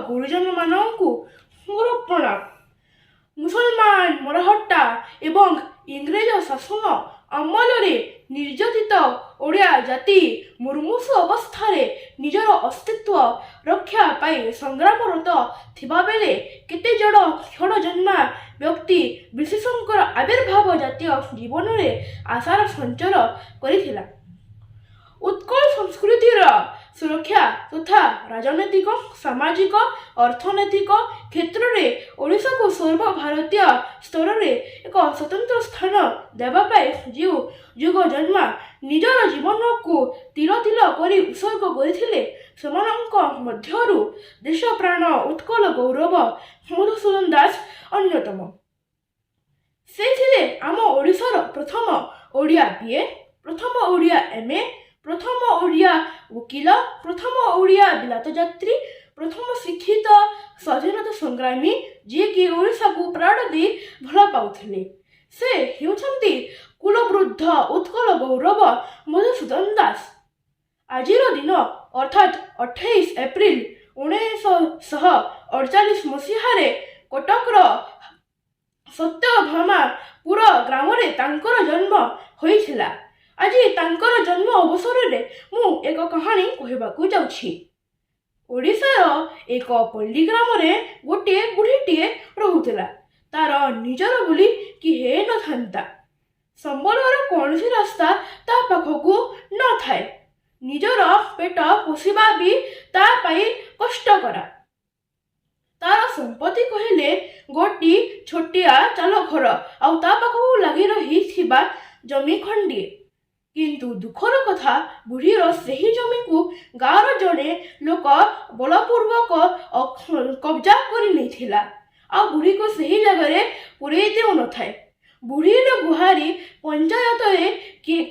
ଗୁରୁଜନମାନଙ୍କୁ ମୋର ପ୍ରଣାମ। ମୁସଲମାନ ମରହଟ୍ଟା ଏବଂ ଇଂରେଜ ଶାସନ ଅମଳରେ ନିର୍ଯାତିତ ଓଡ଼ିଆ ଜାତି ମୁମୂର୍ଷୁ ଅବସ୍ଥାରେ ନିଜର ଅସ୍ତିତ୍ୱ ରକ୍ଷା ପାଇଁ ସଂଗ୍ରାମରତ ଥିବାବେଳେ କେତେ ଜଣ କ୍ଷଣଜନ୍ମା ବ୍ୟକ୍ତି ବିଶେଷଙ୍କର ଆବିର୍ଭାବ ଜାତୀୟ ଜୀବନରେ ଆଶାର ସଞ୍ଚାର କରିଥିଲା। ଉତ୍କଳ ସଂସ୍କୃତିର ସୁରକ୍ଷା ତଥା ରାଜନୈତିକ ସାମାଜିକ ଅର୍ଥନୈତିକ କ୍ଷେତ୍ରରେ ଓଡ଼ିଶାକୁ ସର୍ବଭାରତୀୟ ସ୍ତରରେ ଏକ ସ୍ୱତନ୍ତ୍ର ସ୍ଥାନ ଦେବା ପାଇଁ ଯେଉଁ ଯୁଗ ଜନ୍ମା ନିଜର ଜୀବନକୁ ତିଳ ତିଳ କରି ଉତ୍ସର୍ଗ କରିଥିଲେ ସେମାନଙ୍କ ମଧ୍ୟରୁ ଦେଶପ୍ରାଣ ଉତ୍କଳ ଗୌରବ ମଧୁସୂଦନ ଦାସ ଅନ୍ୟତମ। ସେ ଥିଲେ ଆମ ଓଡ଼ିଶାର ପ୍ରଥମ ଓଡ଼ିଆ ବିଏ, ପ୍ରଥମ ଓଡ଼ିଆ MA, ପ୍ରଥମ ଓଡ଼ିଆ ଓକିଲ, ପ୍ରଥମ ଓଡ଼ିଆ ବିଲାତ ଯାତ୍ରୀ, ପ୍ରଥମ ଶିକ୍ଷିତ ସ୍ୱାଧୀନତା ସଂଗ୍ରାମୀ ଯିଏକି ଓଡ଼ିଶାକୁ ପ୍ରାଣ ଦେଇ ଭଲ ପାଉଥିଲେ। ସେ ହେଉଛନ୍ତି କୁଳବୃଦ୍ଧ ଉତ୍କଳ ଗୌରବ ମଧୁସୂଦନ ଦାସ। ଆଜିର ଦିନ ଅର୍ଥାତ୍ 28 ଏପ୍ରିଲ 1948 ମସିହାରେ କଟକର ସତ୍ୟଭାମାପୁର ଗ୍ରାମରେ ତାଙ୍କର ଜନ୍ମ ହୋଇଥିଲା। ଆଜି ତାଙ୍କର ଜନ୍ମ ଅବସରରେ ମୁଁ ଏକ କାହାଣୀ କହିବାକୁ ଯାଉଛି। ଓଡ଼ିଶାର ଏକ ପଲ୍ଲୀ ଗ୍ରାମରେ ଗୋଟିଏ ବୁଢ଼ୀଟିଏ ରହୁଥିଲା। ତାର ନିଜର ବୋଲି କେହି ନଥାନ୍ତା। ସମ୍ବଳର କୌଣସି ରାସ୍ତା ତା ପାଖକୁ ନଥାଏ। ନିଜର ପେଟ ପୋଷିବା ବି ତା ପାଇଁ କଷ୍ଟକର। ତାର ସମ୍ପତ୍ତି କହିଲେ ଗୋଟି ଛୋଟିଆ ଚାଳ ଘର ଆଉ ତା ପାଖକୁ ଲାଗି ରହିଥିବା ଜମି ଖଣ୍ଡିଏ। କିନ୍ତୁ ଦୁଃଖର କଥା ବୁଢ଼ୀର ସେହି ଜମିକୁ ଗାଁର ଜଣେ ଲୋକ ବଳପୂର୍ବକ କବ୍ଜା କରି ନେଇଥିଲା ଆଉ ବୁଢ଼ୀକୁ ସେହି ଜାଗାରେ ପୁରେଇ ଦେଉନଥାଏ। ବୁଢ଼ୀର ଗୁହାରି ପଞ୍ଚାୟତରେ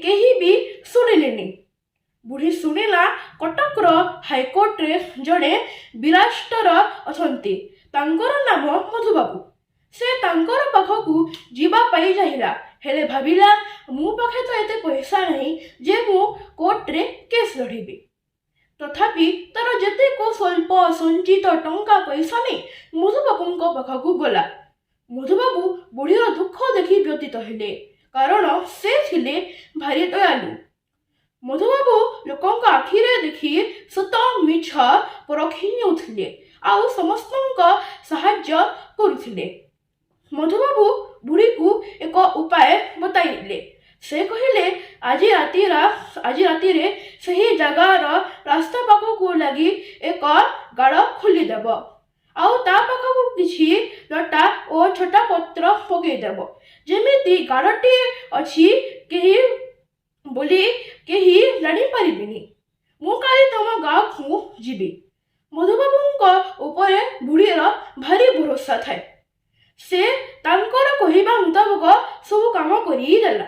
କେହି ବି ଶୁଣିଲେନି। ବୁଢ଼ୀ ଶୁଣିଲା କଟକର ହାଇକୋର୍ଟରେ ଜଣେ ବାରିଷ୍ଟର ଅଛନ୍ତି। ତାଙ୍କର ନାମ ମଧୁବାବୁ। ସେ ତାଙ୍କର ପାଖକୁ ଯିବା ପାଇଁ ଚାହିଁଲା, ହେଲେ ଭାବିଲା ମୋ ପାଖେ ତ ଏତେ ପଇସା ନାହିଁ ଯେ ମୁଁ କୋର୍ଟରେ କେସ୍ ଲଢ଼ିବି। ତଥାପି ତାର ଯେତେକ ସ୍ୱଳ୍ପ ସଞ୍ଚିତ ଟଙ୍କା ପଇସା ନେଇ ମଧୁବାବୁଙ୍କ ପାଖକୁ ଗଲା। ମଧୁବାବୁ ବୁଢ଼ୀର ଦୁଃଖ ଦେଖି ବ୍ୟତୀତ ହେଲେ, କାରଣ ସେ ଥିଲେ ଭାରି ଦୟାଳୁ। ମଧୁବାବୁ ଲୋକଙ୍କ ଆଖିରେ ଦେଖି ସତ ମିଛ ପରଖି ନେଉଥିଲେ ଆଉ ସମସ୍ତଙ୍କ ସାହାଯ୍ୟ କରୁଥିଲେ। ମଧୁବାବୁ ବୁଢ଼ୀକୁ ଏକ ଉପାୟ ବତାଇଲେ। ସେ କହିଲେ, ଆଜି ରାତିରେ ସେହି ଜାଗାର ରାସ୍ତା ପାଖକୁ ଲାଗି ଏକ ଗାଡ଼ ଖୋଲିଦେବ ଆଉ ତା ପାଖକୁ କିଛି ଲଟା ଓ ଛୋଟା ପତ୍ର ପକେଇଦେବ, ଯେମିତି ଗାଡ଼ଟି ଅଛି ବୋଲି କେହି ଜାଣିପାରିବେନି। ମୁଁ କାଲି ତମ ଗାଁକୁ ଯିବି। ମଧୁବାବୁଙ୍କ ଉପରେ ବୁଢ଼ୀର ଭାରି ଭରସା ଥାଏ। ସେ ତାଙ୍କର କହିବା ମୁତାବକ ସବୁ କାମ କରିଦେଲା।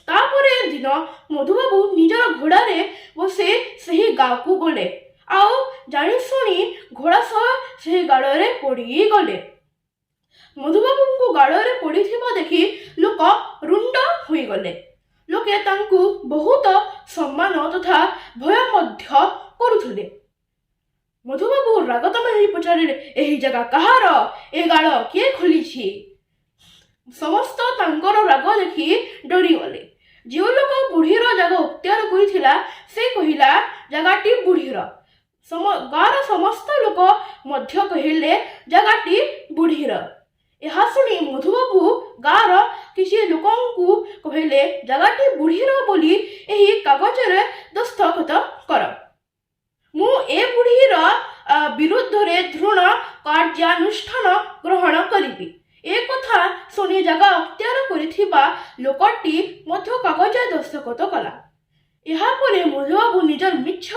ତାପରେ ଦିନ ମଧୁବାବୁ ନିଜର ଘୋଡ଼ାରେ ବସି ସେହି ଗାଁକୁ ଗଲେ ଆଉ ଜାଣିଶୁଣି ଘୋଡ଼ା ସହ ସେହି ଗାଡ଼ରେ ପଡ଼ିଗଲେ। ମଧୁବାବୁଙ୍କୁ ଗାଡ଼ରେ ପଡ଼ିଥିବା ଦେଖି ଲୋକ ରୁଣ୍ଡ ହୋଇଗଲେ। ଲୋକେ ତାଙ୍କୁ ବହୁତ ସମ୍ମାନ ତଥା ଭୟ ମଧ୍ୟ କରୁଥିଲେ। ମଧୁବାବୁ ରାଗତମ ହେଇ ପଚାରିଲେ, ଏହି ଜାଗା କାହାର? ଏ ଗାଡ଼ କିଏ ଖୋଲିଛି? ସମସ୍ତ ତାଙ୍କର ରାଗ ଦେଖି ଡରିଗଲେ। ଯେଉଁ ଲୋକ ବୁଢ଼ୀର ଜାଗା ଅକ୍ତିଆର କରିଥିଲା ସେ କହିଲା, ଜାଗାଟି ବୁଢ଼ୀର। ଗାଁର ସମସ୍ତ ଲୋକ ମଧ୍ୟ କହିଲେ, ଜାଗାଟି ବୁଢ଼ୀର। ଏହା ଶୁଣି ମଧୁବାବୁ ଗାଁର କିଛି ଲୋକଙ୍କୁ କହିଲେ, ଜାଗାଟି ବୁଢ଼ୀର ବୋଲି ଏହି କାଗଜରେ ଦସ୍ତଖତ କର। ମୁଁ ଏ ବୁଢ଼ୀର ବିରୁଦ୍ଧରେ ଦୃଢ଼ କାର୍ଯ୍ୟାନୁଷ୍ଠାନ ଗ୍ରହଣ କରିବି। ଏ କଥା ଶୁଣି ଜାଗା ଅକ୍ତିଆର କରିଥିବା ଲୋକଟି ମଧ୍ୟ କାଗଜରେ ଦସ୍ତଖତ କଲା। ଏହାପରେ ମଧୁବାବୁ ନିଜର ମିଛ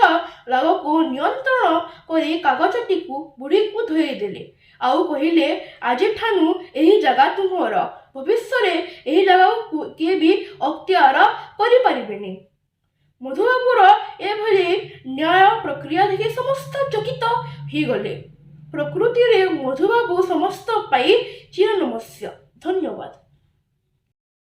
ରାଗକୁ ନିୟନ୍ତ୍ରଣ କରି କାଗଜଟିକୁ ବୁଢ଼ୀକୁ ଧୋଇଦେଲେ ଆଉ କହିଲେ, ଆଜିଠାରୁ ଏହି ଜାଗା ତୁମର। ଭବିଷ୍ୟତରେ ଏହି ଜାଗାକୁ କିଏ ବି ଅକ୍ତିଆର କରିପାରିବେନି। ମଧୁବାବୁର ଏଭଳି ନ୍ୟାୟ ପ୍ରକ୍ରିୟା ଦେଖି ସମସ୍ତ ଚକିତ ହୋଇଗଲେ। ପ୍ରକୃତିରେ ମଧୁବାବୁ ସମସ୍ତ ପାଇଁ ଚିରନମସ୍ୟ। ଧନ୍ୟବାଦ।